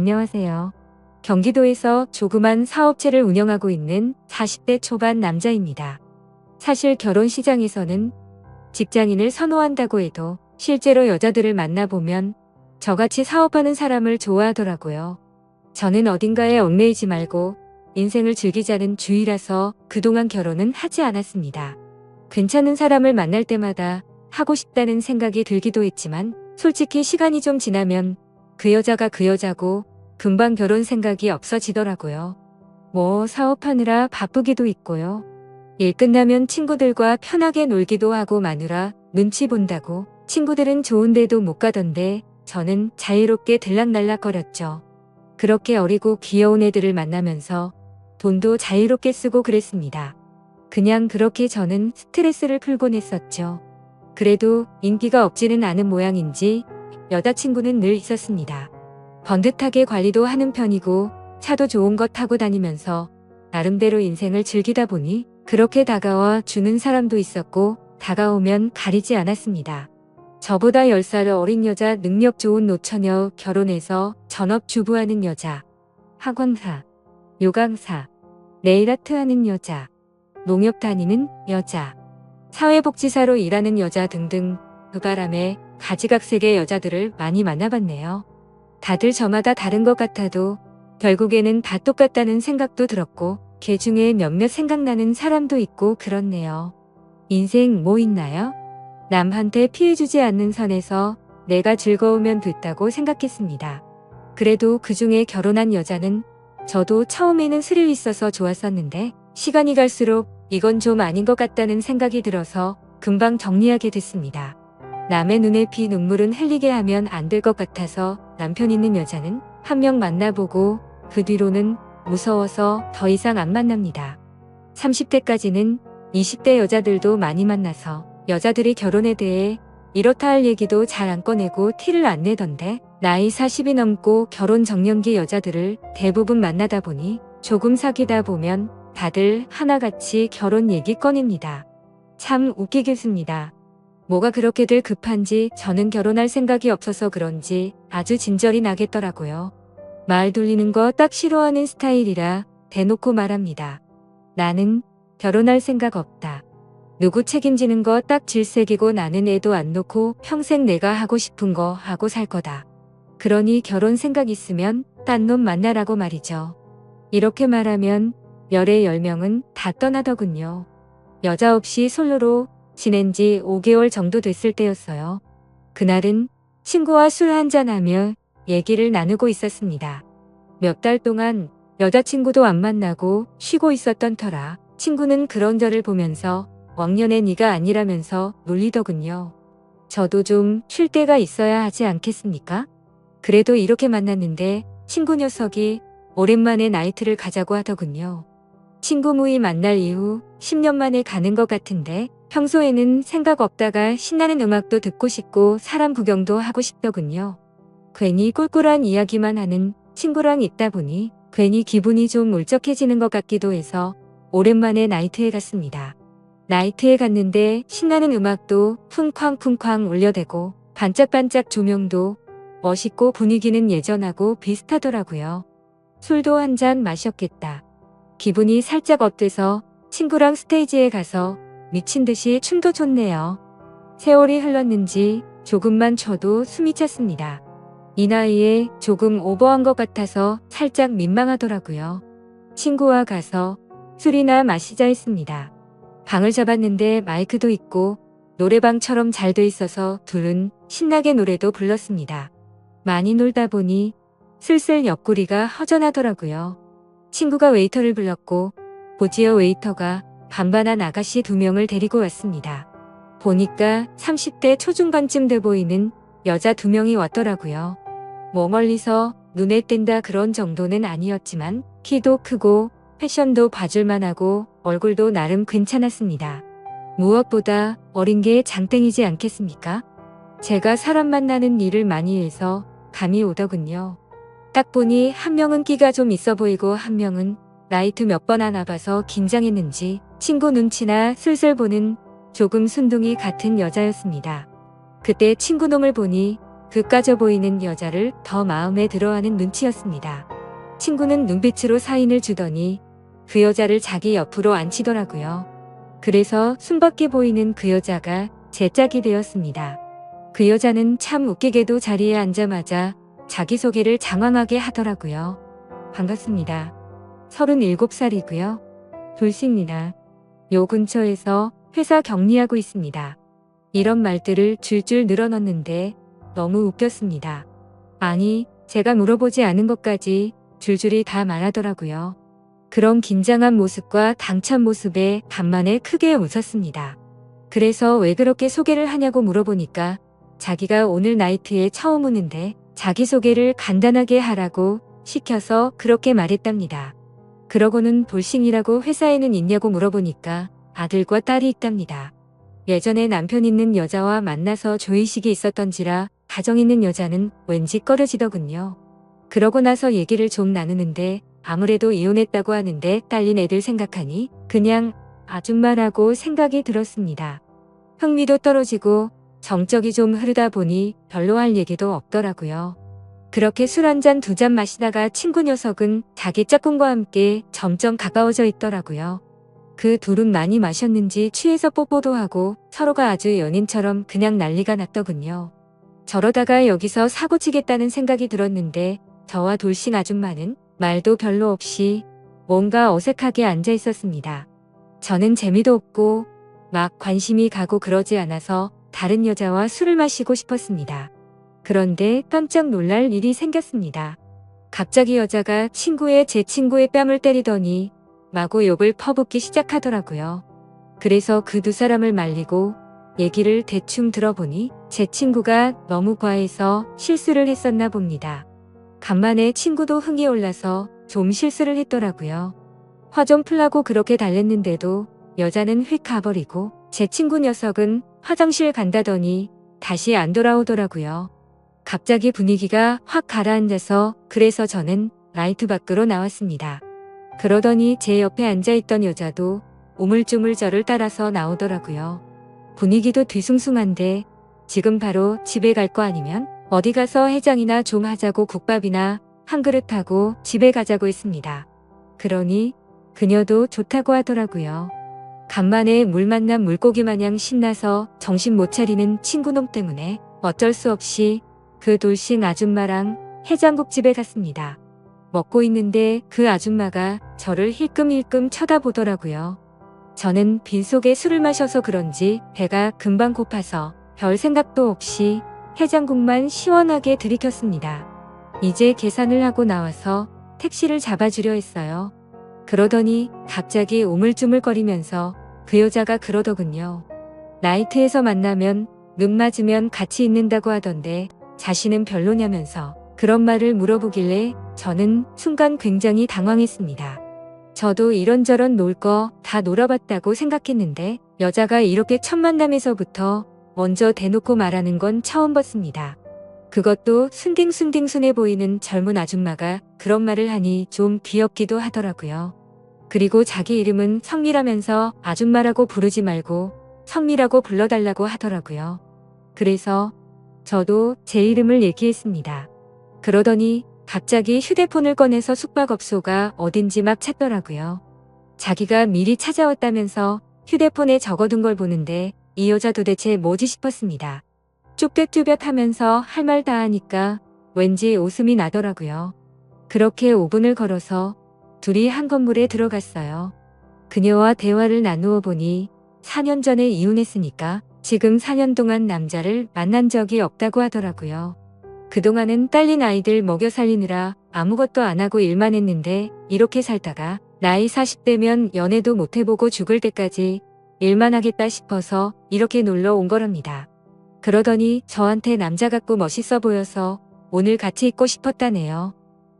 안녕하세요. 경기도에서 조그만 사업체를 운영하고 있는 40대 초반 남자입니다. 사실 결혼 시장에서는 직장인을 선호한다고 해도 실제로 여자들을 만나보면 저같이 사업하는 사람을 좋아하더라고요. 저는 어딘가에 얽매이지 말고 인생을 즐기자는 주의라서 그동안 결혼은 하지 않았습니다. 괜찮은 사람을 만날 때마다 하고 싶다는 생각이 들기도 했지만 솔직히 시간이 좀 지나면 그 여자가 그 여자고 금방 결혼 생각이 없어지더라고요. 사업하느라 바쁘기도 있고요. 일 끝나면 친구들과 편하게 놀기도 하고 마누라 눈치 본다고 친구들은 좋은 데도 못 가던데 저는 자유롭게 들락날락거렸죠. 그렇게 어리고 귀여운 애들을 만나면서 돈도 자유롭게 쓰고 그랬습니다. 그냥 그렇게 저는 스트레스를 풀곤 했었죠. 그래도 인기가 없지는 않은 모양인지 여자친구는 늘 있었습니다. 번듯하게 관리도 하는 편이고 차도 좋은 거 타고 다니면서 나름대로 인생을 즐기다 보니 그렇게 다가와 주는 사람도 있었고 다가오면 가리지 않았습니다. 저보다 10살 어린 여자, 능력 좋은 노처녀, 결혼해서 전업주부하는 여자, 학원사, 요강사, 네일아트 하는 여자, 농협 다니는 여자, 사회복지사로 일하는 여자 등등 그 바람에 가지각색의 여자들을 많이 만나봤네요. 다들 저마다 다른 것 같아도 결국에는 다 똑같다는 생각도 들었고 걔 중에 몇몇 생각나는 사람도 있고 그렇네요. 인생 뭐 있나요? 남한테 피해주지 않는 선에서 내가 즐거우면 됐다고 생각했습니다. 그래도 그중에 결혼한 여자는 저도 처음에는 스릴 있어서 좋았었는데 시간이 갈수록 이건 좀 아닌 것 같다는 생각이 들어서 금방 정리하게 됐습니다. 남의 눈에 피 눈물은 흘리게 하면 안 될 것 같아서 남편 있는 여자는 한 명 만나보고 그 뒤로는 무서워서 더 이상 안 만납니다. 30대까지는 20대 여자들도 많이 만나서 여자들이 결혼에 대해 이렇다 할 얘기도 잘 안 꺼내고 티를 안 내던데 나이 40이 넘고 결혼 정년기 여자들을 대부분 만나다 보니 조금 사귀다 보면 다들 하나같이 결혼 얘기 꺼냅니다. 참 웃기겠습니다. 뭐가 그렇게들 급한지 저는 결혼할 생각이 없어서 그런지 아주 진절이 나겠더라고요. 말 돌리는 거 딱 싫어하는 스타일이라 대놓고 말합니다. 나는 결혼할 생각 없다. 누구 책임지는 거 딱 질색이고 나는 애도 안 놓고 평생 내가 하고 싶은 거 하고 살 거다. 그러니 결혼 생각 있으면 딴 놈 만나라고 말이죠. 이렇게 말하면 열의 10명은 다 떠나더군요. 여자 없이 솔로로 지낸 지 5개월 정도 됐을 때였어요. 그날은 친구와 술 한잔하며 얘기를 나누고 있었습니다. 몇 달 동안 여자친구도 안 만나고 쉬고 있었던 터라 친구는 그런 저를 보면서 왕년의 네가 아니라면서 놀리더군요. 저도 좀 쉴 때가 있어야 하지 않겠습니까? 그래도 이렇게 만났는데 친구 녀석이 오랜만에 나이트를 가자고 하더군요. 친구 무이 만날 이후 10년 만에 가는 것 같은데 평소에는 생각 없다가 신나는 음악도 듣고 싶고 사람 구경도 하고 싶더군요. 괜히 꿀꿀한 이야기만 하는 친구랑 있다 보니 괜히 기분이 좀 울적해지는 것 같기도 해서 오랜만에 나이트에 갔습니다. 나이트에 갔는데 신나는 음악도 쿵쾅쿵쾅 울려대고 반짝반짝 조명도 멋있고 분위기는 예전하고 비슷하더라고요. 술도 한 잔 마셨겠다. 기분이 살짝 업돼서 친구랑 스테이지에 가서 미친 듯이 춤도 췄네요. 세월이 흘렀는지 조금만 춰도 숨이 찼습니다. 이 나이에 조금 오버한 것 같아서 살짝 민망하더라고요. 친구와 가서 술이나 마시자 했습니다. 방을 잡았는데 마이크도 있고 노래방처럼 잘 돼 있어서 둘은 신나게 노래도 불렀습니다. 많이 놀다 보니 슬슬 옆구리가 허전하더라고요. 친구가 웨이터를 불렀고 보지어 웨이터가 반반한 아가씨 2명을 데리고 왔습니다. 보니까 30대 초중반쯤 돼 보이는 여자 2명이 왔더라고요. 멀리서 눈에 띈다 그런 정도는 아니었지만 키도 크고 패션도 봐줄만하고 얼굴도 나름 괜찮았습니다. 무엇보다 어린 게 장땡이지 않겠습니까? 제가 사람 만나는 일을 많이 해서 감이 오더군요. 딱 보니 한 명은 끼가 좀 있어 보이고 한 명은 나이트 몇 번 하나 봐서 긴장했는지 친구 눈치나 슬슬 보는 조금 순둥이 같은 여자였습니다. 그때 친구 놈을 보니 그 까져 보이는 여자를 더 마음에 들어하는 눈치였습니다. 친구는 눈빛으로 사인을 주더니 그 여자를 자기 옆으로 앉히더라고요. 그래서 숨밖에 보이는 그 여자가 제 짝이 되었습니다. 그 여자는 참 웃기게도 자리에 앉자마자 자기소개를 장황하게 하더라고요. 반갑습니다. 37살이고요. 돌씨입니다. 요 근처에서 회사 격리하고 있습니다. 이런 말들을 줄줄 늘어넣는데 너무 웃겼습니다. 아니, 제가 물어보지 않은 것까지 줄줄이 다 말하더라고요. 그런 긴장한 모습과 당찬 모습에 간만에 크게 웃었습니다. 그래서 왜 그렇게 소개를 하냐고 물어보니까 자기가 오늘 나이트에 처음 오는데 자기소개를 간단하게 하라고 시켜서 그렇게 말했답니다. 그러고는 돌싱이라고 회사에는 있냐고 물어보니까 아들과 딸이 있답니다. 예전에 남편 있는 여자와 만나서 조이식이 있었던지라 가정 있는 여자는 왠지 꺼려지더군요. 그러고 나서 얘기를 좀 나누는데 아무래도 이혼했다고 하는데 딸린 애들 생각하니 그냥 아줌마라고 생각이 들었습니다. 흥미도 떨어지고 정적이 좀 흐르다 보니 별로 할 얘기도 없더라고요. 그렇게 술 한 잔 두 잔 마시다가 친구 녀석은 자기 짝꿍과 함께 점점 가까워져 있더라고요. 그 둘은 많이 마셨는지 취해서 뽀뽀도 하고 서로가 아주 연인처럼 그냥 난리가 났더군요. 저러다가 여기서 사고 치겠다는 생각이 들었는데 저와 돌싱 아줌마는 말도 별로 없이 뭔가 어색하게 앉아 있었습니다. 저는 재미도 없고 막 관심이 가고 그러지 않아서 다른 여자와 술을 마시고 싶었습니다. 그런데 깜짝 놀랄 일이 생겼습니다. 갑자기 여자가 제 친구의 뺨을 때리더니 마구 욕을 퍼붓기 시작하더라고요. 그래서 그 두 사람을 말리고 얘기를 대충 들어보니 제 친구가 너무 과해서 실수를 했었나 봅니다. 간만에 친구도 흥이 올라서 좀 실수를 했더라고요. 화 좀 풀라고 그렇게 달랬는데도 여자는 휙 가버리고 제 친구 녀석은 화장실 간다더니 다시 안 돌아오더라고요. 갑자기 분위기가 확 가라앉아서 그래서 저는 라이트 밖으로 나왔습니다. 그러더니 제 옆에 앉아있던 여자도 우물쭈물 저를 따라서 나오더라고요. 분위기도 뒤숭숭한데 지금 바로 집에 갈 거 아니면 어디 가서 해장이나 좀 하자고 국밥이나 한 그릇 하고 집에 가자고 했습니다. 그러니 그녀도 좋다고 하더라고요. 간만에 물 만난 물고기 마냥 신나서 정신 못 차리는 친구놈 때문에 어쩔 수 없이 그 돌싱 아줌마랑 해장국집에 갔습니다. 먹고 있는데 그 아줌마가 저를 힐끔힐끔 쳐다보더라고요. 저는 빈속에 술을 마셔서 그런지 배가 금방 고파서 별 생각도 없이 해장국만 시원하게 들이켰습니다. 이제 계산을 하고 나와서 택시를 잡아주려 했어요. 그러더니 갑자기 우물쭈물거리면서 그 여자가 그러더군요. 나이트에서 만나면 눈 맞으면 같이 있는다고 하던데 자신은 별로냐면서 그런 말을 물어보길래 저는 순간 굉장히 당황했습니다. 저도 이런저런 놀 거 다 놀아봤다고 생각했는데 여자가 이렇게 첫 만남에서부터 먼저 대놓고 말하는 건 처음 봤습니다. 그것도 순딩순딩순해 보이는 젊은 아줌마가 그런 말을 하니 좀 귀엽기도 하더라고요. 그리고 자기 이름은 성미라면서 아줌마라고 부르지 말고 성미라고 불러달라고 하더라고요. 그래서 저도 제 이름을 얘기했습니다. 그러더니 갑자기 휴대폰을 꺼내서 숙박업소가 어딘지 막 찾더라고요. 자기가 미리 찾아왔다면서 휴대폰에 적어둔 걸 보는데 이 여자 도대체 뭐지 싶었습니다. 쭈뼛쭈뼛하면서 할 말 다 하니까 왠지 웃음이 나더라고요. 그렇게 5분을 걸어서 둘이 한 건물에 들어갔어요. 그녀와 대화를 나누어 보니 4년 전에 이혼했으니까 지금 4년 동안 남자를 만난 적이 없다고 하더라고요. 그동안은 딸린 아이들 먹여 살리느라 아무것도 안 하고 일만 했는데 이렇게 살다가 나이 40대면 연애도 못 해보고 죽을 때까지 일만 하겠다 싶어서 이렇게 놀러 온 거랍니다. 그러더니 저한테 남자 같고 멋있어 보여서 오늘 같이 있고 싶었다네요.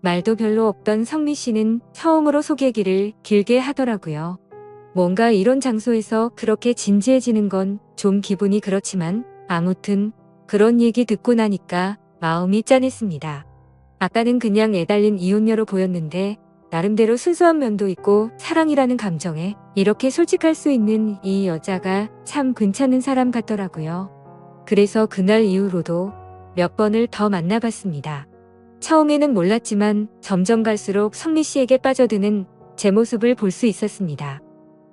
말도 별로 없던 성미 씨는 처음으로 소개기를 길게 하더라고요. 뭔가 이런 장소에서 그렇게 진지해지는 건 좀 기분이 그렇지만 아무튼 그런 얘기 듣고 나니까 마음이 짠했습니다. 아까는 그냥 애달린 이혼녀로 보였는데 나름대로 순수한 면도 있고 사랑이라는 감정에 이렇게 솔직할 수 있는 이 여자가 참 괜찮은 사람 같더라고요. 그래서 그날 이후로도 몇 번을 더 만나봤습니다. 처음에는 몰랐지만 점점 갈수록 성미 씨에게 빠져드는 제 모습을 볼 수 있었습니다.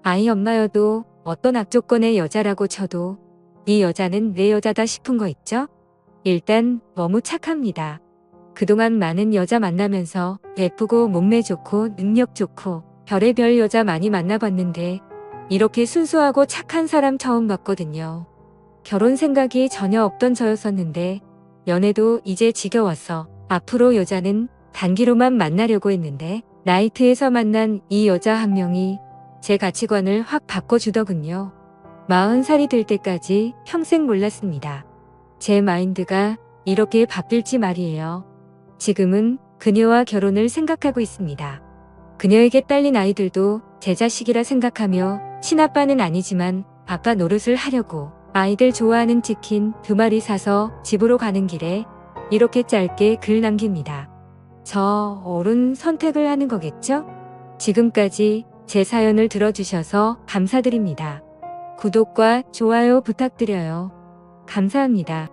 아이 엄마여도 어떤 악조건의 여자라고 쳐도 이 여자는 내 여자다 싶은 거 있죠? 일단 너무 착합니다. 그동안 많은 여자 만나면서 예쁘고 몸매 좋고 능력 좋고 별의별 여자 많이 만나봤는데 이렇게 순수하고 착한 사람 처음 봤거든요. 결혼 생각이 전혀 없던 저였었는데 연애도 이제 지겨웠어. 앞으로 여자는 단기로만 만나려고 했는데 나이트에서 만난 이 여자 한 명이 제 가치관을 확 바꿔주더군요. 40살이 될 때까지 평생 몰랐습니다. 제 마인드가 이렇게 바뀔지 말이에요. 지금은 그녀와 결혼을 생각하고 있습니다. 그녀에게 딸린 아이들도 제 자식이라 생각하며 친아빠는 아니지만 아빠 노릇을 하려고 아이들 좋아하는 치킨 2마리 사서 집으로 가는 길에 이렇게 짧게 글 남깁니다. 저 옳은 선택을 하는 거겠죠? 지금까지 제 사연을 들어주셔서 감사드립니다. 구독과 좋아요 부탁드려요. 감사합니다.